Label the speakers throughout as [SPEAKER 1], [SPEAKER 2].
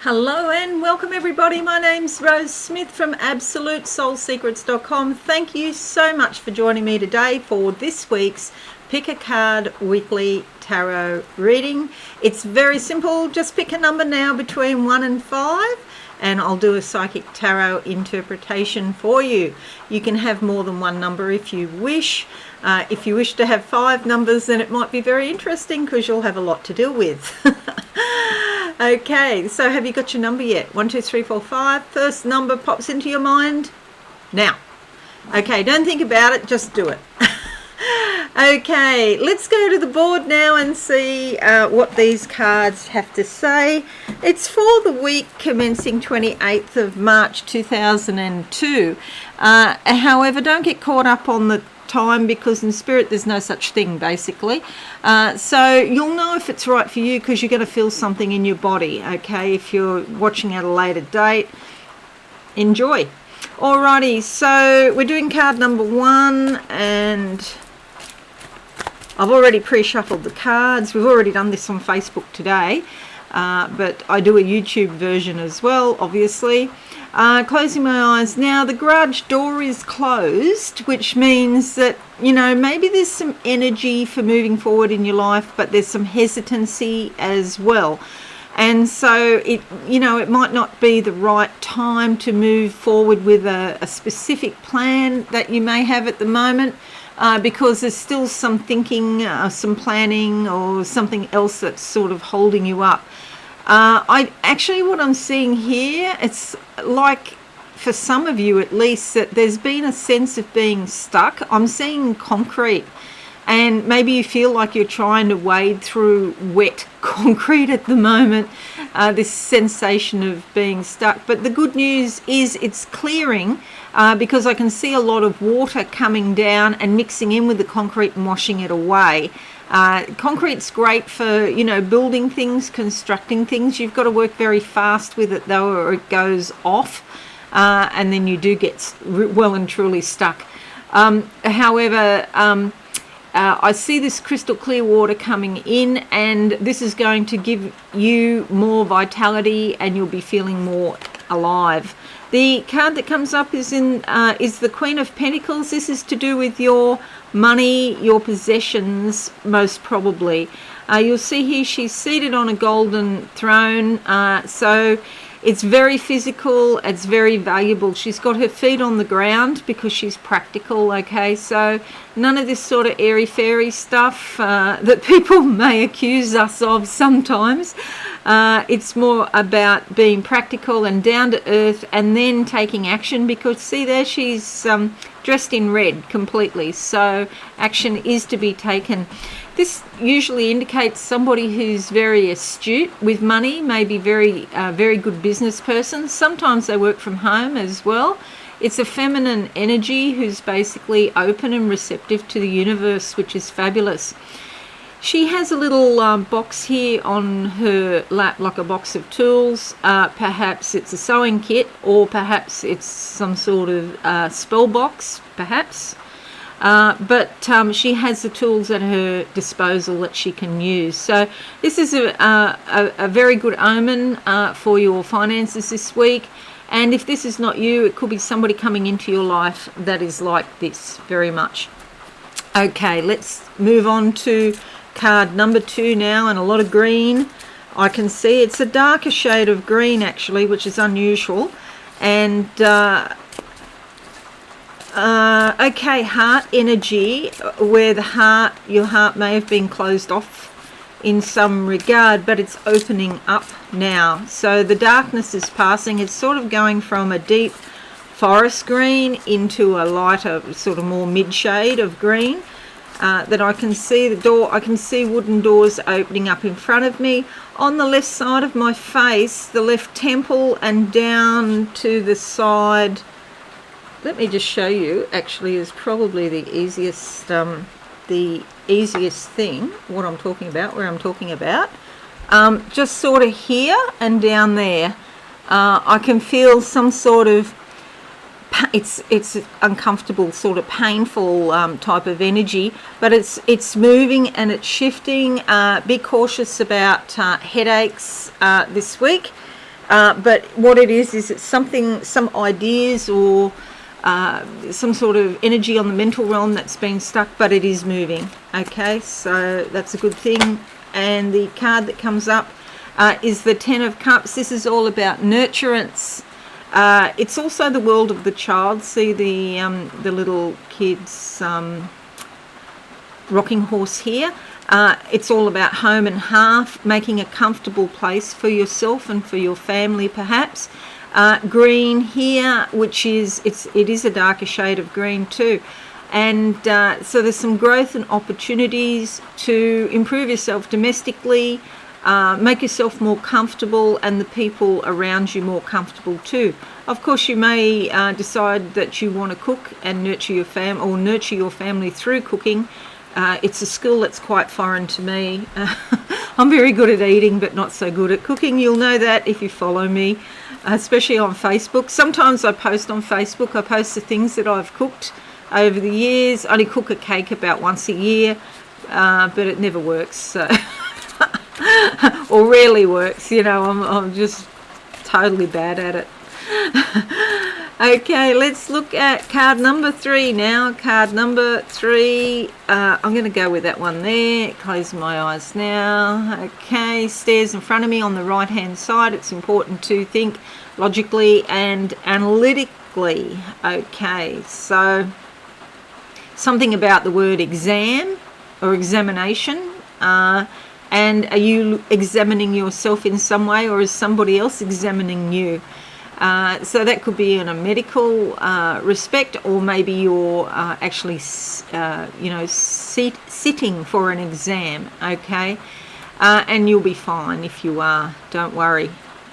[SPEAKER 1] Hello and welcome everybody. My name's Rose Smith from AbsoluteSoulSecrets.com. Thank you so much for joining me today for this week's Pick a Card Weekly Tarot reading. It's very simple. Just pick a number now between 1 and 5 and I'll do a psychic tarot interpretation for you. You can have more than one number if you wish. If you wish to have 5 numbers, then it might be very interesting because you'll have a lot to deal with. Okay, so have you got your number yet? 1, 2, 3, 4, 5. First number pops into your mind now. Okay, don't think about it, just do it. Okay, let's go to the board now and see what these cards have to say. It's for the week commencing 28th of March 2002. However, don't get caught up on the time because in spirit there's no such thing basically. So you'll know if it's right for you because you're going to feel something in your body. Okay, if you're watching at a later date, enjoy. Alrighty, so we're doing card number 1 and I've already pre-shuffled the cards. We've already done this on Facebook today, but I do a YouTube version as well, obviously. Closing my eyes. Now, the garage door is closed, which means that, you know, maybe there's some energy for moving forward in your life, but there's some hesitancy as well. And so, it might not be the right time to move forward with a specific plan that you may have at the moment. Because there's still some thinking, some planning or something else that's sort of holding you up. What I'm seeing here, it's like for some of you at least that there's been a sense of being stuck. I'm seeing concrete and maybe you feel like you're trying to wade through wet concrete at the moment, this sensation of being stuck. But the good news is it's clearing because I can see a lot of water coming down and mixing in with the concrete and washing it away. Concrete's great for, building things, constructing things. You've got to work very fast with it though or it goes off and then you do get well and truly stuck. However, I see this crystal clear water coming in and this is going to give you more vitality and you'll be feeling more alive. The card that comes up is the Queen of Pentacles. This is to do with your money, your possessions, most probably. You'll see here she's seated on a golden throne. So it's very physical, it's very valuable. She's got her feet on the ground because she's practical, okay? So none of this sort of airy-fairy stuff that people may accuse us of sometimes. It's more about being practical and down to earth and then taking action because see there she's dressed in red completely. So action is to be taken. This usually indicates somebody who's very astute with money, maybe very good business person. Sometimes they work from home as well. It's a feminine energy who's basically open and receptive to the universe, which is fabulous. She has a little box here on her lap, like a box of tools. Perhaps it's a sewing kit or perhaps it's some sort of spell box, perhaps. But she has the tools at her disposal that she can use. So this is a very good omen for your finances this week. And if this is not you, it could be somebody coming into your life that is like this very much. Okay, let's move on to card number 2 now, and a lot of green. I can see it's a darker shade of green actually, which is unusual. And okay, heart energy, where your heart may have been closed off in some regard, but it's opening up now. So the darkness is passing. It's sort of going from a deep forest green into a lighter, sort of more mid shade of green. That I can see the door. I can see wooden doors opening up in front of me. On the left side of my face, the left temple and down to the side. Let me just show you, actually, is probably the easiest thing, what I'm talking about, where I'm talking about. Just sort of here and down there. I can feel some sort of, it's uncomfortable, sort of painful type of energy, but it's moving and it's shifting. Be cautious about headaches this week. But what it is it's something, some ideas or some sort of energy on the mental realm that's been stuck, but it is moving. Okay, so that's a good thing. And the card that comes up is the Ten of Cups. This is all about nurturance. It's also the world of the child. See the little kid's rocking horse here. It's all about home and hearth, making a comfortable place for yourself and for your family, perhaps. Green here, which is it is a darker shade of green too. And so there's some growth and opportunities to improve yourself domestically, make yourself more comfortable and the people around you more comfortable too. Of course, you may decide that you want to cook and nurture your family through cooking. It's a skill that's quite foreign to me. I'm very good at eating, but not so good at cooking. You'll know that if you follow me, especially on Facebook. Sometimes I post on Facebook. I post the things that I've cooked over the years. I only cook a cake about once a year, but it never works, so or rarely works. You know, I'm just totally bad at it. Okay, let's look at card number 3 now. Card number 3, I'm going to go with that one there. Close my eyes now. Okay, stairs in front of me on the right hand side. It's important to think logically and analytically. Okay, so something about the word exam or examination. And are you examining yourself in some way, or is somebody else examining you? So that could be in a medical respect, or maybe you're actually, sitting for an exam, okay? And you'll be fine if you are, don't worry.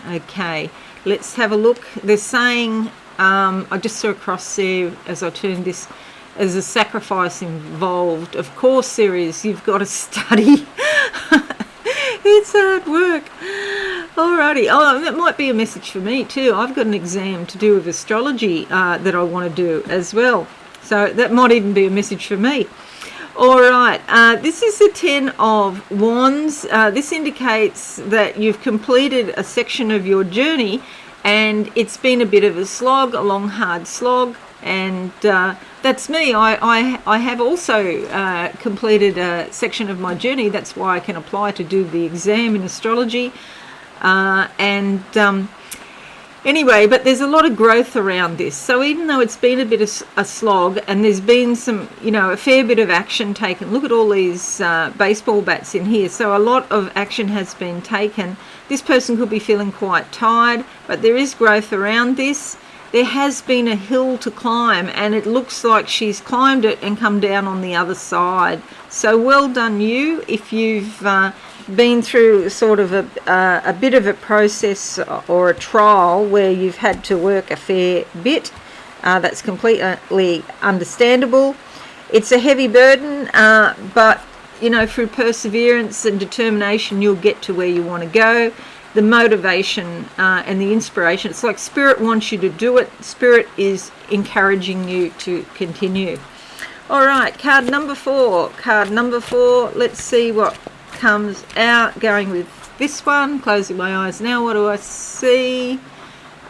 [SPEAKER 1] Okay, let's have a look. They're saying, I just saw across there as I turned this, there's a sacrifice involved. Of course there is. You've got to study. It's hard work. Alrighty. Oh, that might be a message for me too. I've got an exam to do with astrology that I want to do as well. So that might even be a message for me. Alright. This is the 10 of Wands. This indicates that you've completed a section of your journey and it's been a bit of a slog, a long, hard slog. And that's me. I have also completed a section of my journey. That's why I can apply to do the exam in astrology. Anyway, but there's a lot of growth around this. So even though it's been a bit of a slog and there's been some, a fair bit of action taken. Look at all these baseball bats in here. So a lot of action has been taken. This person could be feeling quite tired, but there is growth around this. There has been a hill to climb and it looks like she's climbed it and come down on the other side. So well done you if you've been through sort of a bit of a process or a trial where you've had to work a fair bit. That's completely understandable. It's a heavy burden, but through perseverance and determination you'll get to where you want to go. The motivation and the inspiration, it's like Spirit wants you to do it. Spirit is encouraging you to continue. All right, card number 4. Card number 4, let's see what comes out. Going with this one, closing my eyes now. What do I see?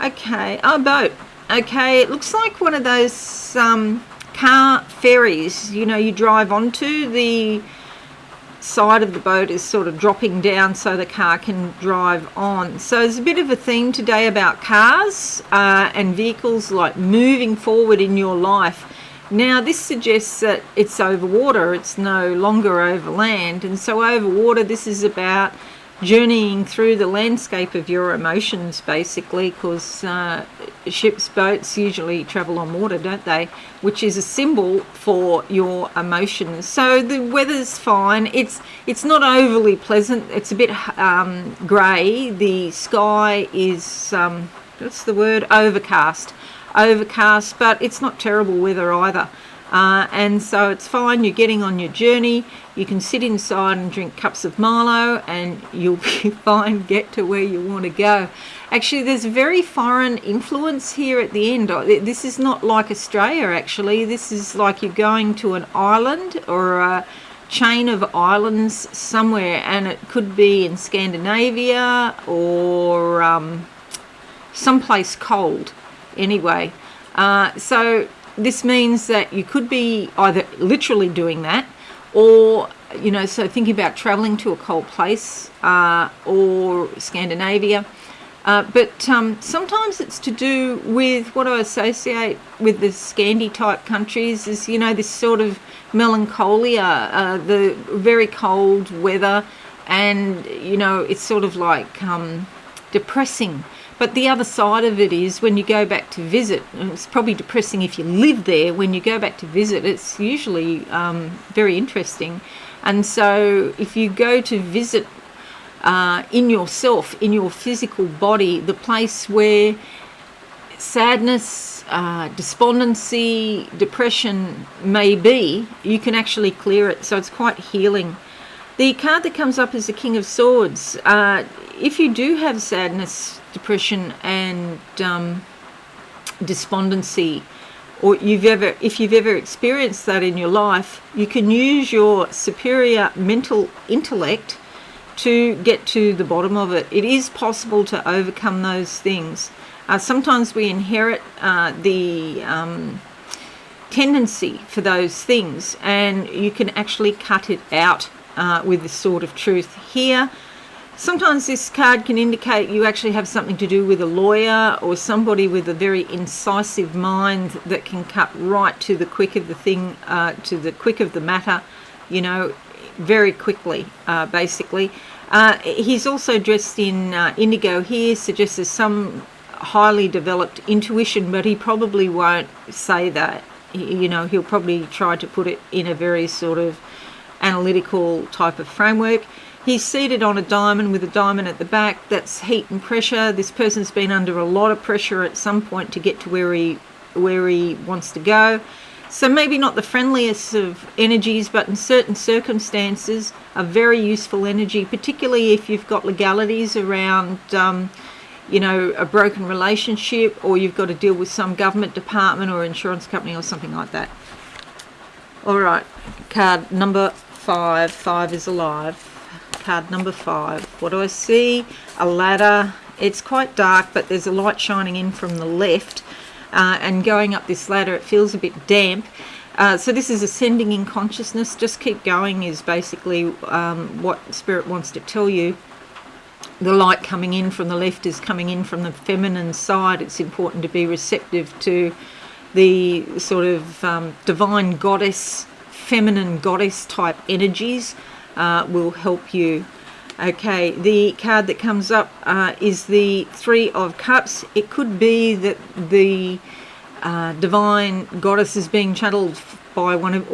[SPEAKER 1] Okay, boat. Okay, it looks like one of those car ferries, you drive onto. The side of the boat is sort of dropping down so the car can drive on. So there's a bit of a theme today about cars and vehicles, like moving forward in your life. Now this suggests that it's over water, it's no longer over land, and so over water this is about journeying through the landscape of your emotions, basically, because ships, boats usually travel on water, don't they? Which is a symbol for your emotions. So the weather's fine. It's not overly pleasant. It's a bit grey. The sky is what's the word? Overcast, but it's not terrible weather either. And so it's fine. You're getting on your journey. You can sit inside and drink cups of Milo and you'll be fine. Get to where you want to go. Actually, there's a very foreign influence here at the end. This is not like Australia, actually. This is like you're going to an island or a chain of islands somewhere, and it could be in Scandinavia or someplace cold anyway. So this means that you could be either literally doing that, or, so thinking about travelling to a cold place, or Scandinavia. But sometimes it's to do with what I associate with the Scandi type countries is, this sort of melancholia, the very cold weather, and, it's sort of like depressing. But the other side of it is when you go back to visit, and it's probably depressing if you live there, when you go back to visit, it's usually very interesting. And so if you go to visit in yourself, in your physical body, the place where sadness, despondency, depression may be, you can actually clear it. So it's quite healing. The card that comes up is the King of Swords. If you do have sadness, depression and despondency, or if you've ever experienced that in your life, you can use your superior mental intellect to get to the bottom of it. It is possible to overcome those things. Sometimes we inherit the tendency for those things, and you can actually cut it out with the Sword of Truth here. Sometimes this card can indicate you actually have something to do with a lawyer or somebody with a very incisive mind that can cut right to the quick of the thing, to the quick of the matter, very quickly, basically. He's also dressed in indigo here, suggests there's some highly developed intuition, but he probably won't say that. He'll probably try to put it in a very sort of analytical type of framework. He's seated on a diamond with a diamond at the back. That's heat and pressure. This person's been under a lot of pressure at some point to get to where he wants to go. So maybe not the friendliest of energies, but in certain circumstances, a very useful energy, particularly if you've got legalities around, a broken relationship, or you've got to deal with some government department or insurance company or something like that. All right, card number 5. 5 is alive. Card number 5. What do I see? A ladder. It's quite dark, but there's a light shining in from the left. And going up this ladder, it feels a bit damp. So this is ascending in consciousness. Just keep going is basically what Spirit wants to tell you. The light coming in from the left is coming in from the feminine side. It's important to be receptive to the sort of divine goddess, feminine goddess type energies will help you. Okay, the card that comes up is the 3 of Cups. It could be that the divine goddess is being channeled by one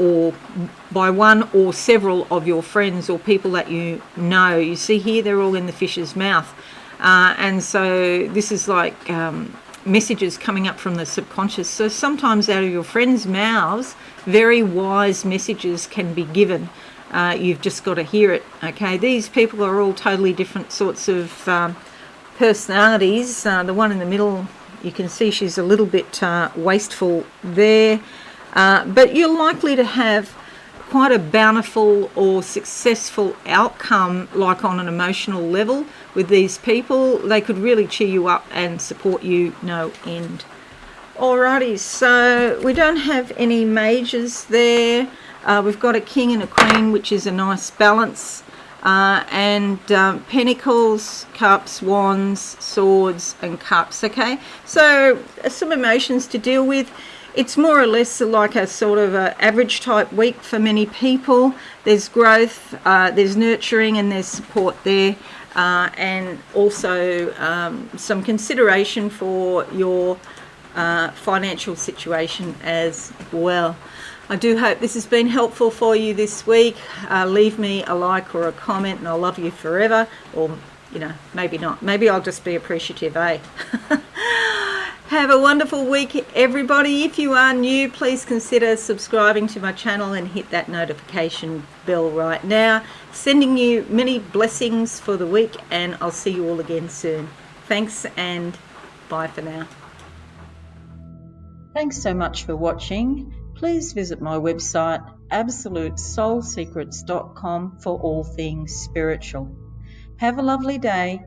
[SPEAKER 1] or several of your friends or people that you know. You see here, they're all in the fish's mouth. And so this is like messages coming up from the subconscious. So sometimes out of your friends' mouths, very wise messages can be given. You've just got to hear it. Okay, these people are all totally different sorts of personalities. The one in the middle, you can see she's a little bit wasteful there, but you're likely to have quite a bountiful or successful outcome, like on an emotional level with these people. They could really cheer you up and support you no end. Alrighty, so we don't have any majors there. We've got a king and a queen, which is a nice balance, and pentacles, cups, wands, swords and cups. Okay, so some emotions to deal with. It's more or less like a sort of a average type week for many people. There's growth, there's nurturing, and there's support there, and also some consideration for your financial situation as well. I do hope this has been helpful for you this week. Leave me a like or a comment and I'll love you forever. Or, maybe not. Maybe I'll just be appreciative, eh? Have a wonderful week, everybody. If you are new, please consider subscribing to my channel and hit that notification bell right now. Sending you many blessings for the week, and I'll see you all again soon. Thanks and bye for now. Thanks so much for watching. Please visit my website absolutesoulsecrets.com for all things spiritual. Have a lovely day.